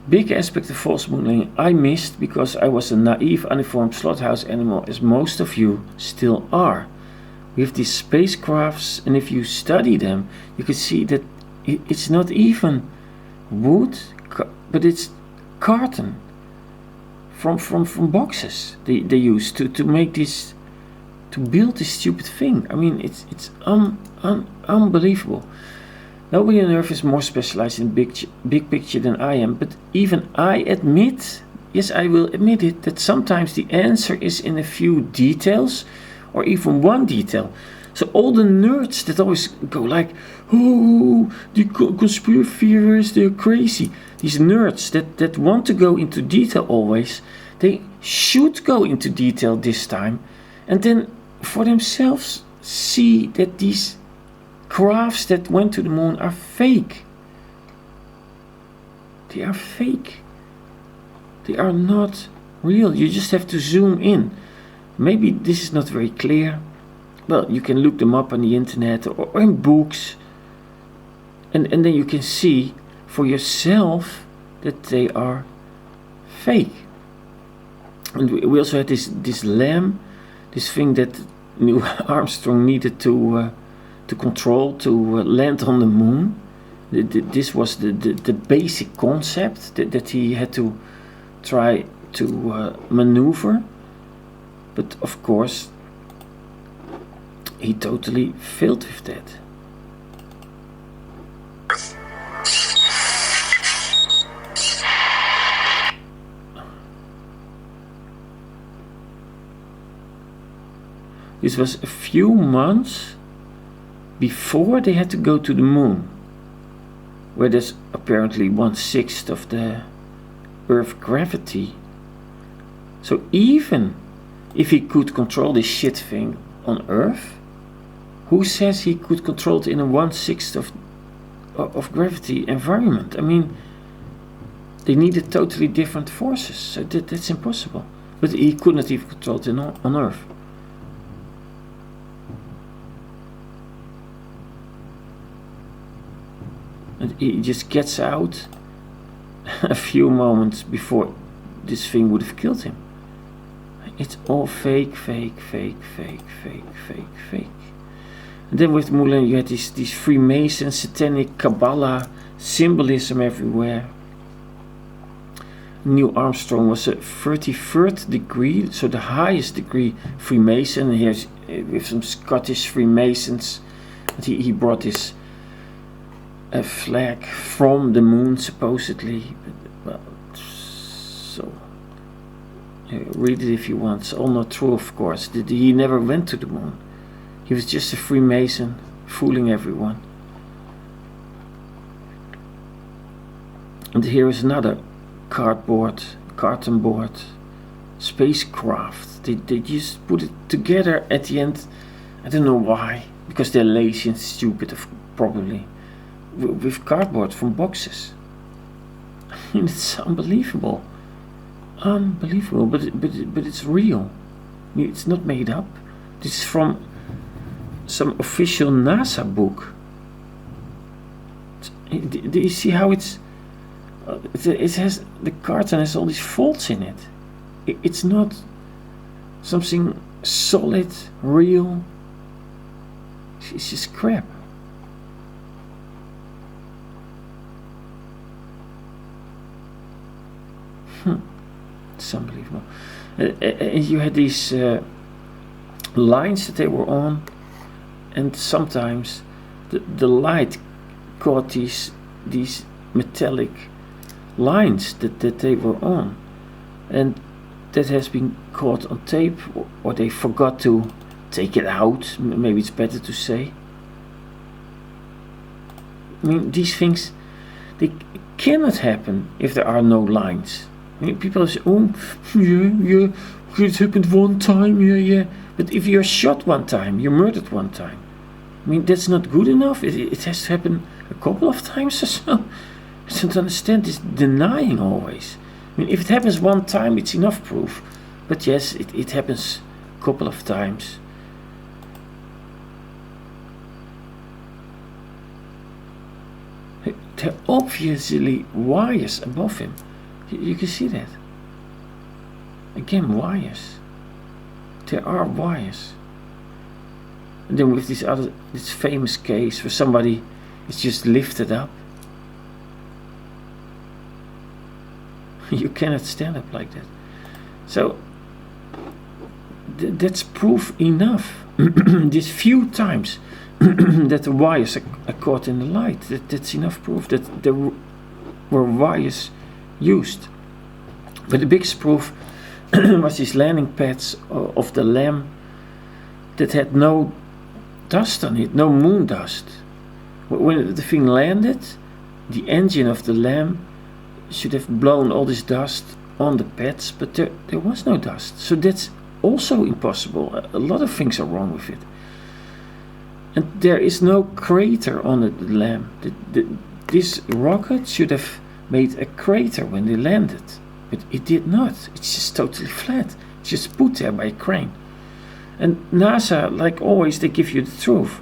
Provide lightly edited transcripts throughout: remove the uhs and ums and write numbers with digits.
Big aspect of false moonlanding I missed because I was a naive, uninformed slaughterhouse animal, as most of you still are. We have these spacecrafts, and if you study them, you can see that it's not even wood, but it's carton from boxes they use to make this, to build this stupid thing. I mean, it's unbelievable. Nobody on Earth is more specialized in big picture than I am, but even I admit, yes, I will admit it, that sometimes the answer is in a few details, or even one detail. So all the nerds that always go like, oh, the conspiracy theorists, they're crazy. These nerds that want to go into detail always, they should go into detail this time, and then for themselves see that these crafts that went to the moon are fake. They are fake. They are not real. You just have to zoom in. Maybe this is not very clear. Well, you can look them up on the internet or in books, and then you can see for yourself that they are fake. And we also had this lamb, this thing that Neil Armstrong needed to control to land on the moon. This was the basic concept that he had to try to maneuver, but of course he totally failed with that. This was a few months before they had to go to the moon, where there's apparently 1/6 of the Earth gravity. So even if he could control this shit thing on Earth, who says he could control it in a 1/6 of gravity environment? I mean, they needed totally different forces, so that's impossible. But he could not even control it on Earth. And he just gets out a few moments before this thing would have killed him. It's all fake. And then with Mulan you had these Freemason, satanic, Kabbalah, symbolism everywhere. Neil Armstrong was a 33rd degree, so the highest degree Freemason. He has with some Scottish Freemasons. And he brought this a flag from the moon supposedly, but, well, so read it if you want. It's all not true, of course. He never went to the moon. He was just a Freemason fooling everyone. And here is another carton board spacecraft. They just put it together at the end. I don't know why, because they're lazy and stupid, probably. With cardboard from boxes. I mean, it's unbelievable, but it's real. I mean, it's not made up. This is from some official NASA book. Do you see how it has, the carton has all these faults in it. It's not something solid, real. It's just crap. It's unbelievable. And you had these lines that they were on, and sometimes the light caught these metallic lines that they were on, and that has been caught on tape, or they forgot to take it out. Maybe it's better to say. I mean, these things, they cannot happen if there are no lines. I mean, people say, oh, yeah, it happened one time, yeah. But if you're shot one time, you're murdered one time. I mean, that's not good enough. It has to happen a couple of times or so. I don't understand this denying always. I mean, if it happens one time, it's enough proof. But yes, it happens a couple of times. There are obviously wires above him. You can see that. Again, wires. There are wires. And then with this famous case where somebody is just lifted up. You cannot stand up like that. So that's proof enough. These few times that the wires are caught in the light, that's enough proof that there were wires used. But the biggest proof was these landing pads of the LAM that had no dust on it, no moon dust. When the thing landed, the engine of the LAM should have blown all this dust on the pads, but there was no dust. So that's also impossible. A lot of things are wrong with it. And there is no crater on the LAM. This rocket should have made a crater when they landed, but it did not. It's just totally flat. It's just put there by a crane. And NASA, like always, they give you the truth.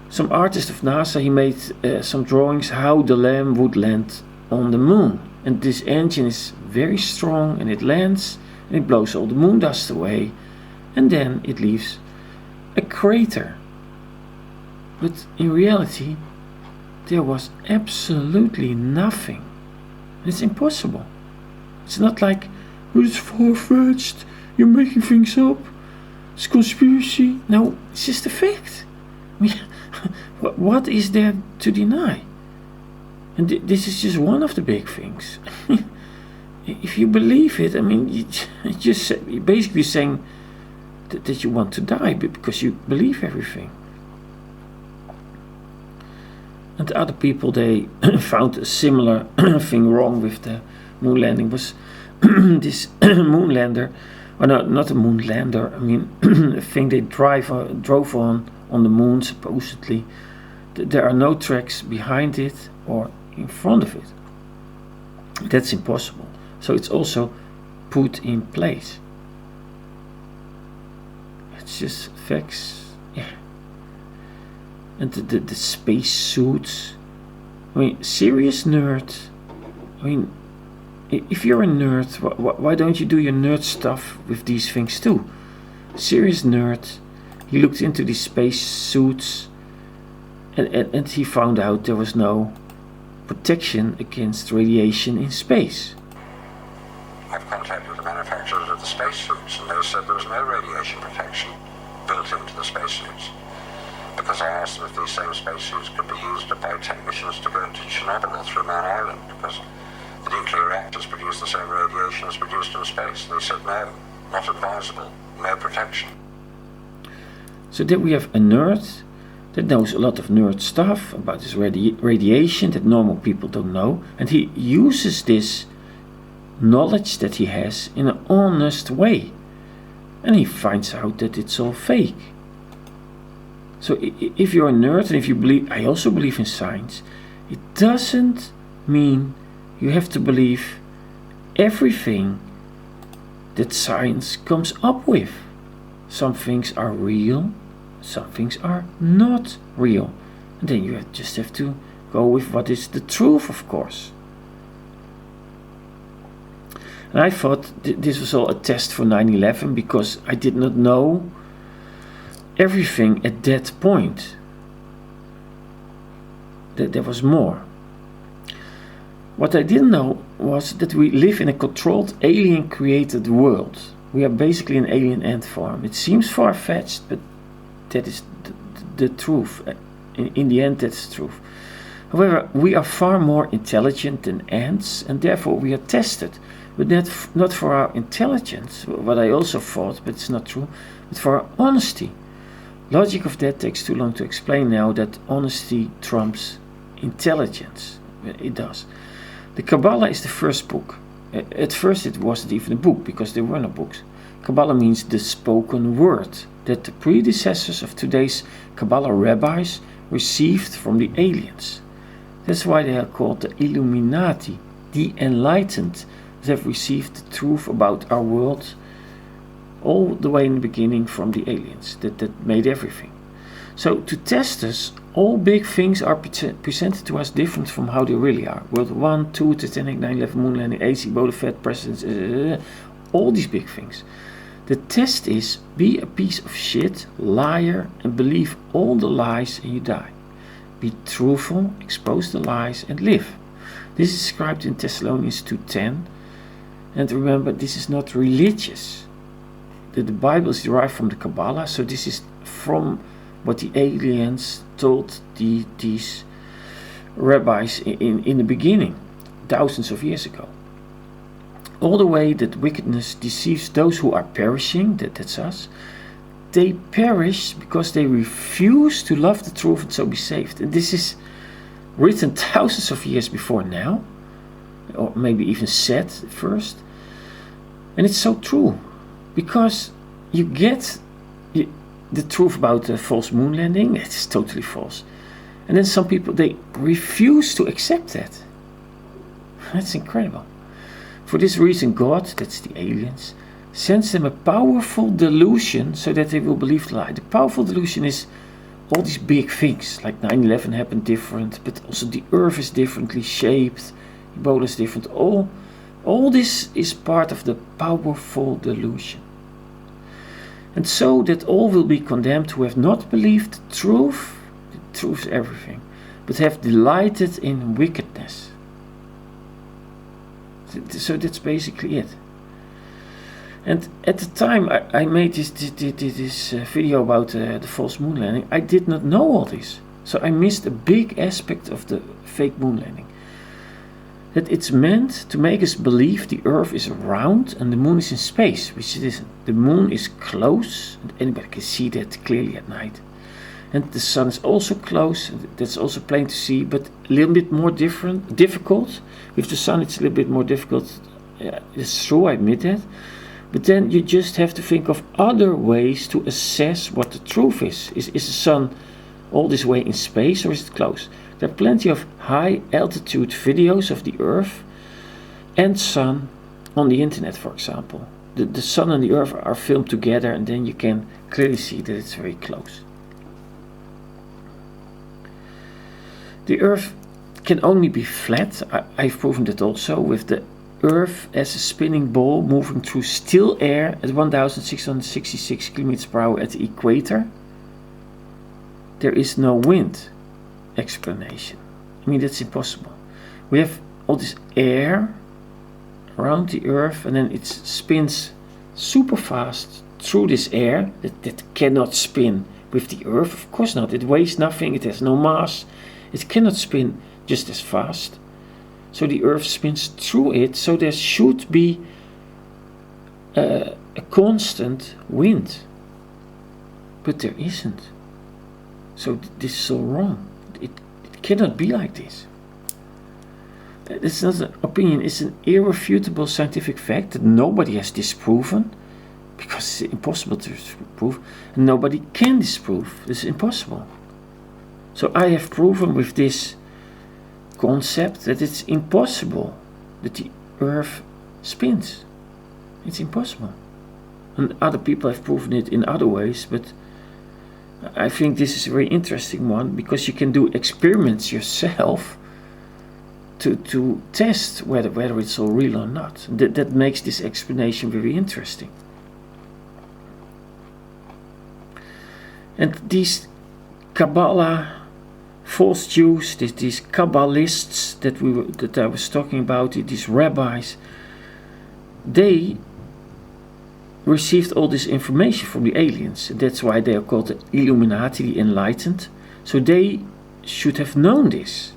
Some artist of NASA, he made some drawings how the LAM would land on the moon. And this engine is very strong, and it lands and it blows all the moon dust away, and then it leaves a crater. But in reality, there was absolutely nothing. It's impossible. It's not like, oh, it's far-fetched, you're making things up, it's conspiracy. No, it's just a fact. I mean, what is there to deny? And this is just one of the big things. If you believe it, I mean, you're basically saying that you want to die because you believe everything. And other people, they found a similar thing wrong with the moon landing. Was this moon lander, or no, not a moon lander, I mean a thing they drove on the moon supposedly. There are no tracks behind it or in front of it. That's impossible. So it's also put in place. It's just facts. Yeah. And the space suits. I mean, serious nerd. I mean, if you're a nerd, why don't you do your nerd stuff with these things too? Serious nerd. He looked into these space suits, and he found out there was no protection against radiation in space. I've contacted the manufacturers of the spacesuits, and they said there was no radiation protection built into the spacesuits. Because I asked them if these same spacesuits could be used by technicians to go into Chernobyl or through Mount Island, because the nuclear reactors produce the same radiation as produced in space. And they said no, not advisable, no protection. So then we have a nerd that knows a lot of nerd stuff about this radiation that normal people don't know, and he uses this knowledge that he has in an honest way, and he finds out that it's all fake. So if you're a nerd and if you believe, I also believe in science, it doesn't mean you have to believe everything that science comes up with. Some things are real, some things are not real. And then you just have to go with what is the truth, of course. And I thought this was all a test for 9/11 because I did not know everything at that point. That there was more. What I didn't know was that we live in a controlled alien-created world. We are basically an alien ant farm. It seems far-fetched, but that is the truth. In the end, that's the truth. However, we are far more intelligent than ants, and therefore we are tested. But not for our intelligence, what I also thought, but it's not true, but for our honesty. Logic of that takes too long to explain now, that honesty trumps intelligence. It does. The Kabbalah is the first book. At first it wasn't even a book, because there were no books. Kabbalah means the spoken word that the predecessors of today's Kabbalah rabbis received from the aliens. That's why they are called the Illuminati, the enlightened, that have received the truth about our world all the way in the beginning from the aliens that made everything. So to test us, all big things are presented to us different from how they really are. World War I, II, Titanic, 9/11, moonlanding, AC, Boba Fett, presidents, all these big things. The test is, be a piece of shit, liar, and believe all the lies and you die. Be truthful, expose the lies, and live. This is described in Thessalonians 2:10. And remember, this is not religious. The Bible is derived from the Kabbalah, so this is from what the aliens told these rabbis in the beginning, thousands of years ago. All the way that wickedness deceives those who are perishing, that's us, they perish because they refuse to love the truth and so be saved. And this is written thousands of years before now, or maybe even said first. And it's so true, because you get the truth about the false moon landing. It's totally false. And then some people, they refuse to accept that. That's incredible. For this reason, God, that's the aliens, sends them a powerful delusion so that they will believe the lie. The powerful delusion is all these big things, like 9/11 happened different, but also the earth is differently shaped, Ebola is different. All this is part of the powerful delusion. And so that all will be condemned who have not believed the truth is everything, but have delighted in wickedness. So that's basically it. And at the time I made this video about the false moon landing, I did not know all this. So I missed a big aspect of the fake moon landing. That it's meant to make us believe the earth is round and the moon is in space, which it isn't. The moon is close, and anybody can see that clearly at night. And the sun is also close, that's also plain to see, but a little bit more difficult. With the sun it's a little bit more difficult, it's true, I admit that. But then you just have to think of other ways to assess what the truth is. Is the sun all this way in space, or is it close? There are plenty of high altitude videos of the earth and sun on the internet, for example. The sun and the earth are filmed together, and then you can clearly see that it's very close. The earth can only be flat. I've proven that also, with the earth as a spinning ball moving through still air at 1666 km/h at the equator. There is no wind explanation. I mean, that's impossible. We have all this air around the earth, and then it spins super fast through this air that cannot spin with the earth. Of course not. It weighs nothing. It has no mass. It cannot spin just as fast. So the earth spins through it, so there should be a constant wind. But there isn't. So this is all wrong. It cannot be like this. It's not an opinion, it's an irrefutable scientific fact that nobody has disproven, because it's impossible to prove, and nobody can disprove. It's impossible. So I have proven with this concept that it's impossible that the earth spins. It's impossible. And other people have proven it in other ways, but I think this is a very interesting one, because you can do experiments yourself to test whether it's all real or not. That makes this explanation very interesting. And these Kabbalah false Jews, these Kabbalists that I was talking about, these rabbis, they received all this information from the aliens. That's why they are called the Illuminati, the Enlightened. So they should have known this.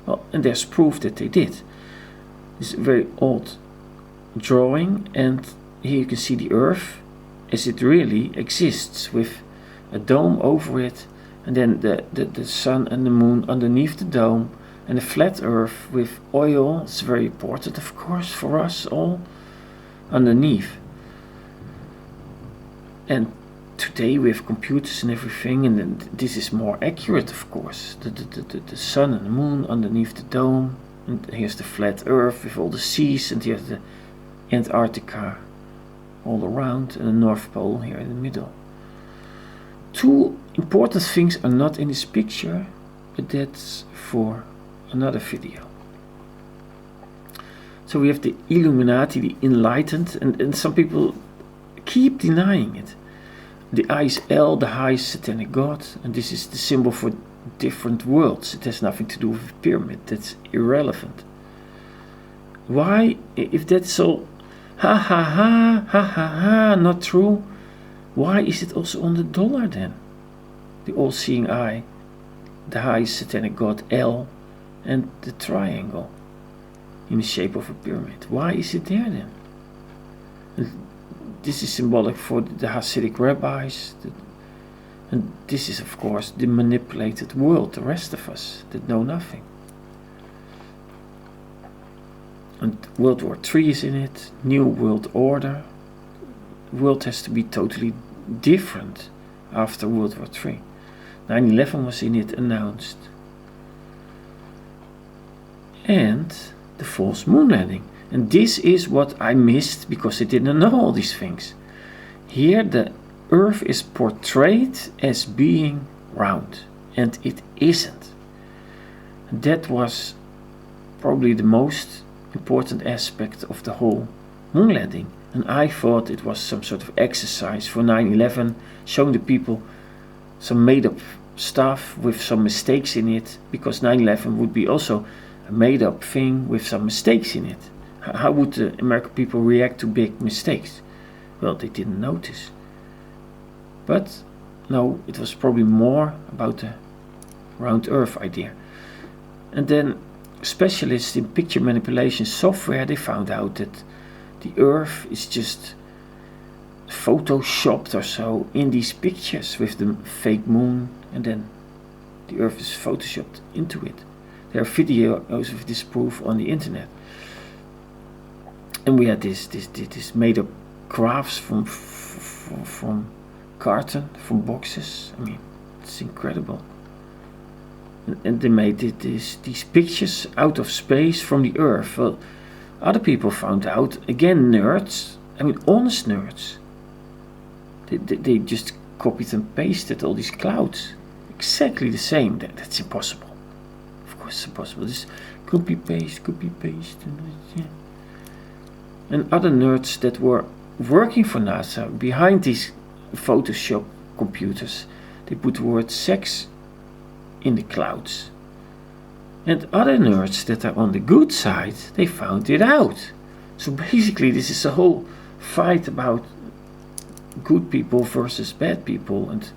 Well, and there's proof that they did. It's a very old drawing, and here you can see the earth as it really exists, with a dome over it, and then the sun and the moon underneath the dome, and a flat earth with oil. It's very important, of course, for us all, underneath. And today we have computers and everything, and then this is more accurate, of course. The sun and the moon underneath the dome, and here's the flat earth with all the seas, and here's the Antarctica all around, and the North Pole here in the middle. two important things are not in this picture, but that's for another video. So we have the Illuminati, the enlightened, and some people keep denying it. The I is El, the highest satanic god, and this is the symbol for different worlds. It has nothing to do with the pyramid. That's irrelevant. Why, if that's all ha ha ha ha ha ha not true, why is it also on the dollar then? The all-seeing eye, the highest satanic god El, and the triangle in the shape of a pyramid. Why is it there then? And this is symbolic for the Hasidic rabbis, and this is of course the manipulated world, the rest of us that know nothing. And World War III is in it, New World Order. The world has to be totally different after World War III. 9/11 was in it announced. And the false moon landing. And this is what I missed because I didn't know all these things. Here the Earth is portrayed as being round, and it isn't. That was probably the most important aspect of the whole moon landing, and I thought it was some sort of exercise for 9/11, showing the people some made-up stuff with some mistakes in it, because 9/11 would be also a made-up thing with some mistakes in it. How would the American people react to big mistakes? Well, they didn't notice. But no, it was probably more about the round Earth idea. And then specialists in picture manipulation software, they found out that the Earth is just photoshopped or so in these pictures with the fake moon, and then the Earth is photoshopped into it. There are videos of this proof on the internet. And we had this made up graphs from carton, from boxes. I mean, it's incredible. And they made these pictures out of space from the Earth. Well, other people found out, again nerds, I mean honest nerds, they just copied and pasted all these clouds. Exactly the same. That's impossible. Of course it's impossible. This copy paste. Yeah. And other nerds that were working for NASA behind these Photoshop computers, they put the word sex in the clouds. And other nerds that are on the good side, they found it out. So basically this is a whole fight about good people versus bad people, and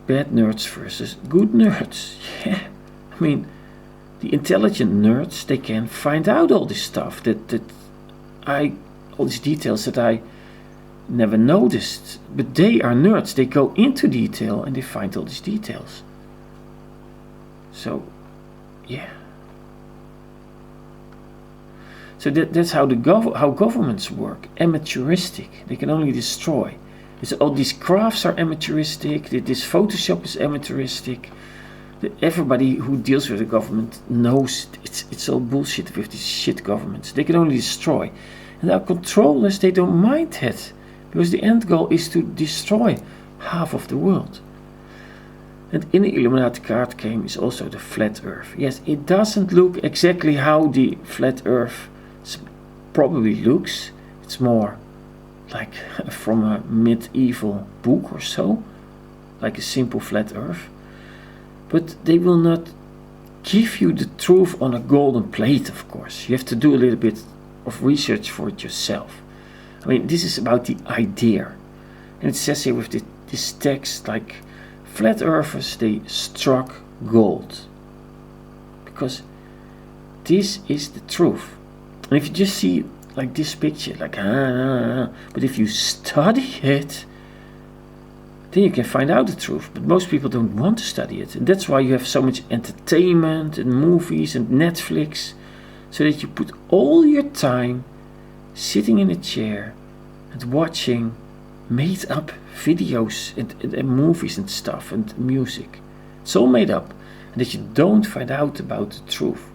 bad nerds versus good nerds. Yeah, I mean, the intelligent nerds, they can find out all this stuff all these details that I never noticed. But they are nerds. They go into detail and they find all these details. So, yeah. So that's how how governments work. Amateuristic. They can only destroy. All these crafts are amateuristic. This Photoshop is amateuristic. Everybody who deals with the government knows it's all bullshit with these shit governments. They can only destroy. And our controllers, they don't mind that, because the end goal is to destroy half of the world. And in the Illuminati card game is also the flat Earth. Yes, it doesn't look exactly how the flat Earth probably looks. It's more like from a medieval book or so, like a simple flat Earth. But they will not give you the truth on a golden plate, of course. You have to do a little bit of research for it yourself. I mean, this is about the idea. And it says here with this text, like, flat earthers, they struck gold. Because this is the truth. And if you just see like this picture, like, but if you study it, then you can find out the truth. But most people don't want to study it. And that's why you have so much entertainment and movies and Netflix, so that you put all your time sitting in a chair and watching made up videos and movies and stuff and music. It's all made up. And that you don't find out about the truth.